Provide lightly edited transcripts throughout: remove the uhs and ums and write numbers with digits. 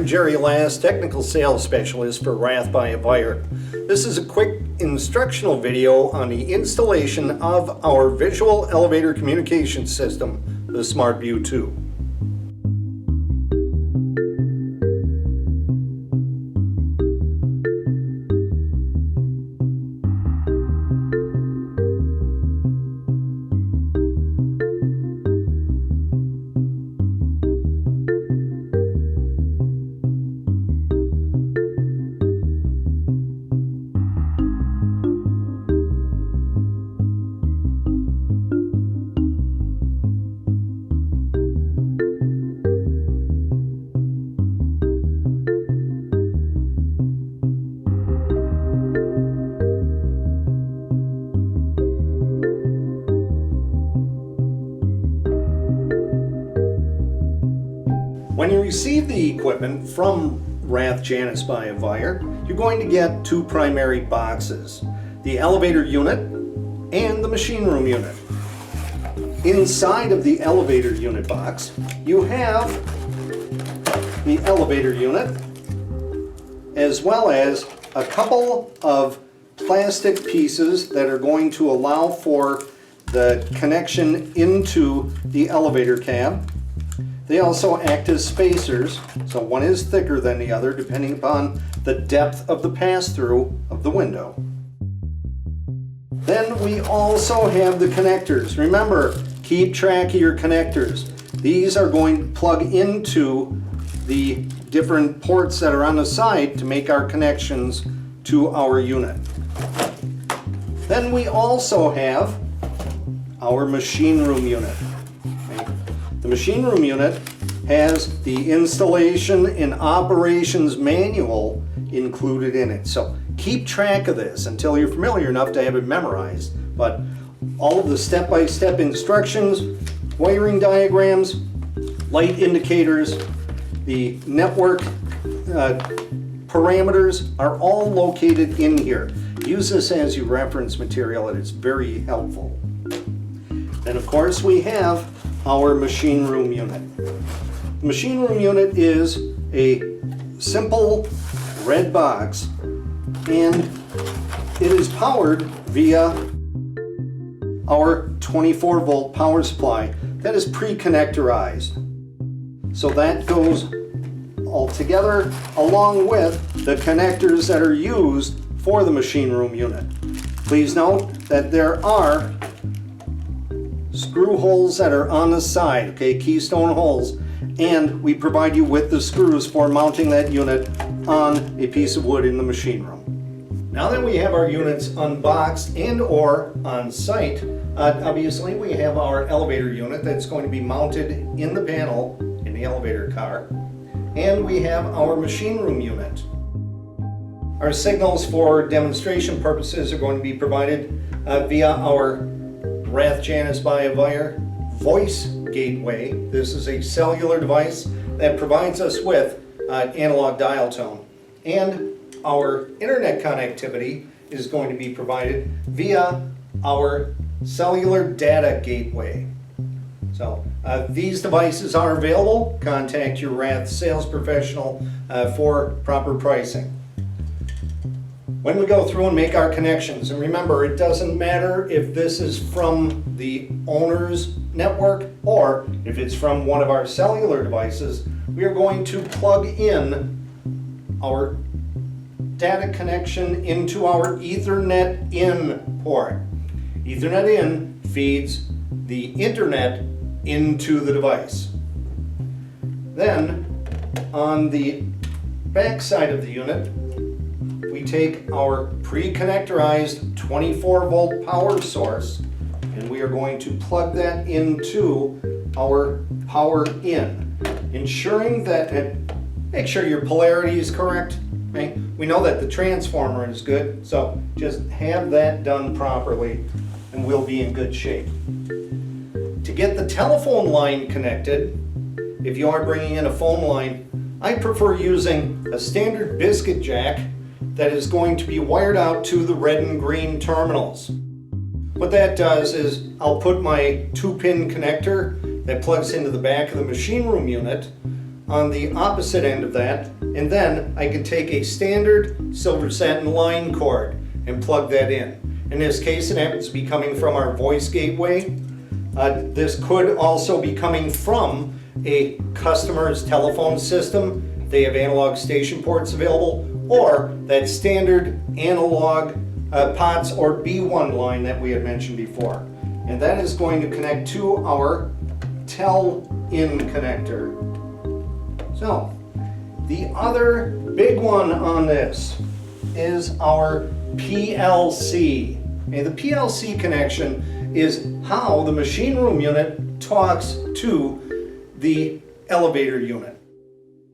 Jerry Last, Technical Sales Specialist for RATH by AVIRE. This is a quick instructional video on the installation of our visual elevator communication system, the SmartView 2. When you receive the equipment from RATH Janus by AVIRE, you're going to get two primary boxes, the elevator unit and the machine room unit. Inside of the elevator unit box, you have the elevator unit as well as a couple of plastic pieces that are going to allow for the connection into the elevator cab. They also act as spacers, so one is thicker than the other depending upon the depth of the pass-through of the window. Then we also have the connectors. Remember, keep track of your connectors. These are going to plug into the different ports that are on the side to make our connections to our unit. Then we also have our machine room unit. The machine room unit has the installation and operations manual included in it. So keep track of this until you're familiar enough to have it memorized. But all of the step-by-step instructions, wiring diagrams, light indicators, the network parameters are all located in here. Use this as your reference material and it's very helpful. And of course we have our machine room unit. The machine room unit is a simple red box and it is powered via our 24-volt power supply that is pre-connectorized. So that goes all together along with the connectors that are used for the machine room unit. Please note that there are screw holes that are on the side, okay, keystone holes, and we provide you with the screws for mounting that unit on a piece of wood in the machine room. Now that we have our units unboxed and or on site, obviously we have our elevator unit that's going to be mounted in the panel in the elevator car, and we have our machine room unit. Our signals for demonstration purposes are going to be provided via our RATH Janus by AVIRE voice gateway. This is a cellular device that provides us with analog dial tone. And our internet connectivity is going to be provided via our cellular data gateway. So these devices are available. Contact your RATH sales professional for proper pricing. When we go through and make our connections, and remember, it doesn't matter if this is from the owner's network or if it's from one of our cellular devices, we are going to plug in our data connection into our Ethernet in port. Ethernet in feeds the internet into the device. Then, on the back side of the unit, we take our pre-connectorized 24-volt power source and we are going to plug that into our power in, ensuring that make sure your polarity is correct. Okay? We know that the transformer is good, so just have that done properly and we'll be in good shape. To get the telephone line connected, if you are bringing in a phone line, I prefer using a standard biscuit jack that is going to be wired out to the red and green terminals. What that does is I'll put my 2-pin connector that plugs into the back of the machine room unit on the opposite end of that, and then I can take a standard silver satin line cord and plug that in. In this case, it happens to be coming from our voice gateway. This could also be coming from a customer's telephone system. They have analog station ports available, or that standard analog POTS or B1 line that we had mentioned before. And that is going to connect to our tell-in connector. So, the other big one on this is our PLC. And the PLC connection is how the machine room unit talks to the elevator unit.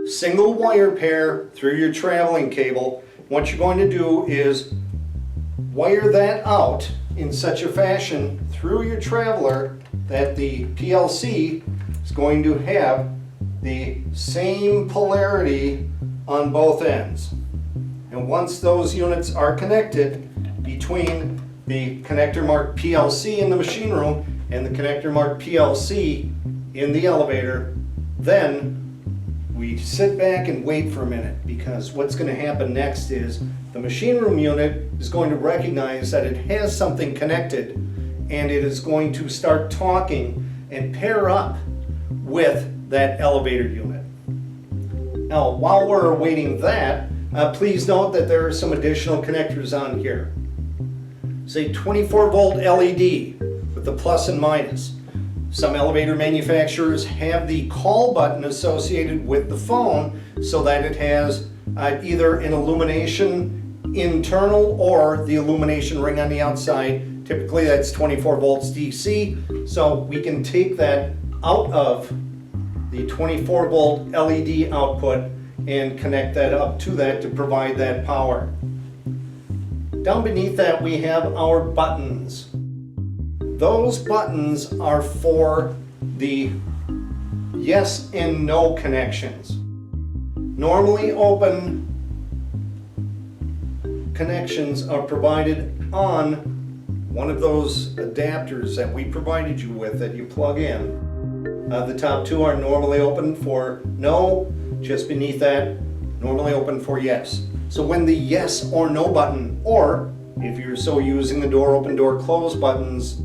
Single wire pair through your traveling cable. What you're going to do is wire that out in such a fashion through your traveler that the PLC is going to have the same polarity on both ends. And once those units are connected between the connector marked PLC in the machine room and the connector marked PLC in the elevator, then we sit back and wait for a minute, because what's going to happen next is the machine room unit is going to recognize that it has something connected, and it is going to start talking and pair up with that elevator unit. Now, while we're awaiting that, please note that there are some additional connectors on here. Say 24 volt LED with the plus and minus. Some elevator manufacturers have the call button associated with the phone so that it has either an illumination internal or the illumination ring on the outside. Typically that's 24 volts DC, so we can take that out of the 24 volt LED output and connect that up to that to provide that power. Down beneath that we have our buttons. Those buttons are for the yes and no connections. Normally open connections are provided on one of those adapters that we provided you with that you plug in. The top two are normally open for no, just beneath that, normally open for yes. So when the yes or no button, or if you're so using the door open, door close buttons,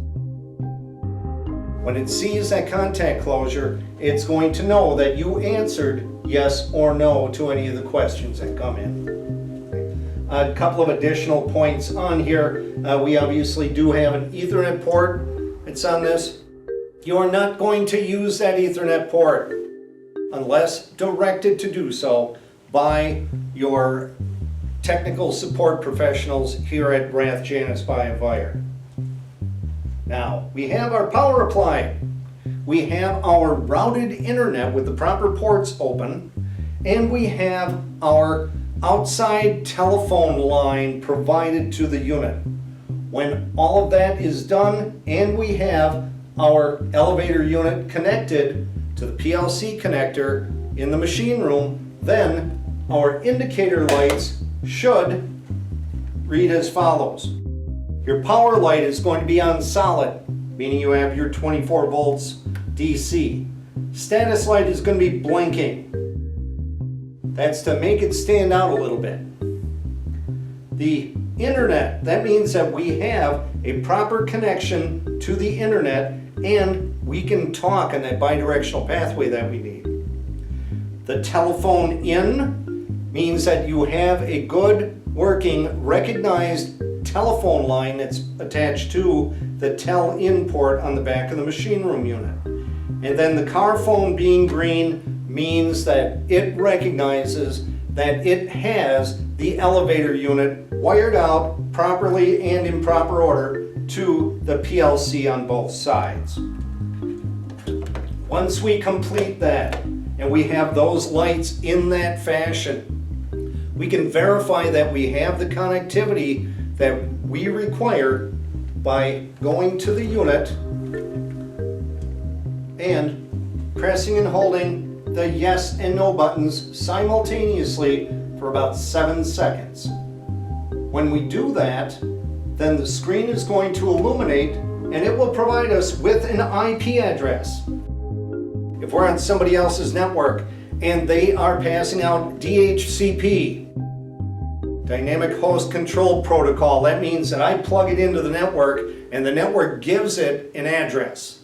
when it sees that contact closure, it's going to know that you answered yes or no to any of the questions that come in. A couple of additional points on here. We obviously do have an Ethernet port. It's on this. You are not going to use that Ethernet port unless directed to do so by your technical support professionals here at RATH Janus by AVIRE. Now, we have our power applied. We have our routed internet with the proper ports open, and we have our outside telephone line provided to the unit. When all of that is done and we have our elevator unit connected to the PLC connector in the machine room, then our indicator lights should read as follows. Your power light is going to be on solid, meaning you have your 24 volts DC. Status light is going to be blinking. That's to make it stand out a little bit. The internet, that means that we have a proper connection to the internet and we can talk on that bidirectional pathway that we need. The telephone in means that you have a good working recognized telephone line that's attached to the tell-in port on the back of the machine room unit. And then the car phone being green means that it recognizes that it has the elevator unit wired out properly and in proper order to the PLC on both sides. Once we complete that and we have those lights in that fashion, we can verify that we have the connectivity that we require by going to the unit and pressing and holding the yes and no buttons simultaneously for about 7 seconds. When we do that, then the screen is going to illuminate and it will provide us with an IP address. If we're on somebody else's network and they are passing out DHCP, Dynamic Host Control Protocol. That means that I plug it into the network and the network gives it an address.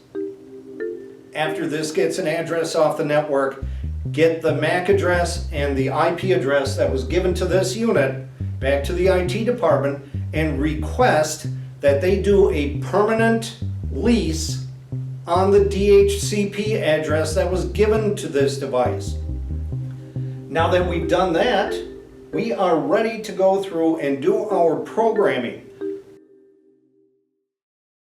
After this gets an address off the network, get the MAC address and the IP address that was given to this unit back to the IT department and request that they do a permanent lease on the DHCP address that was given to this device. Now that we've done that, we are ready to go through and do our programming.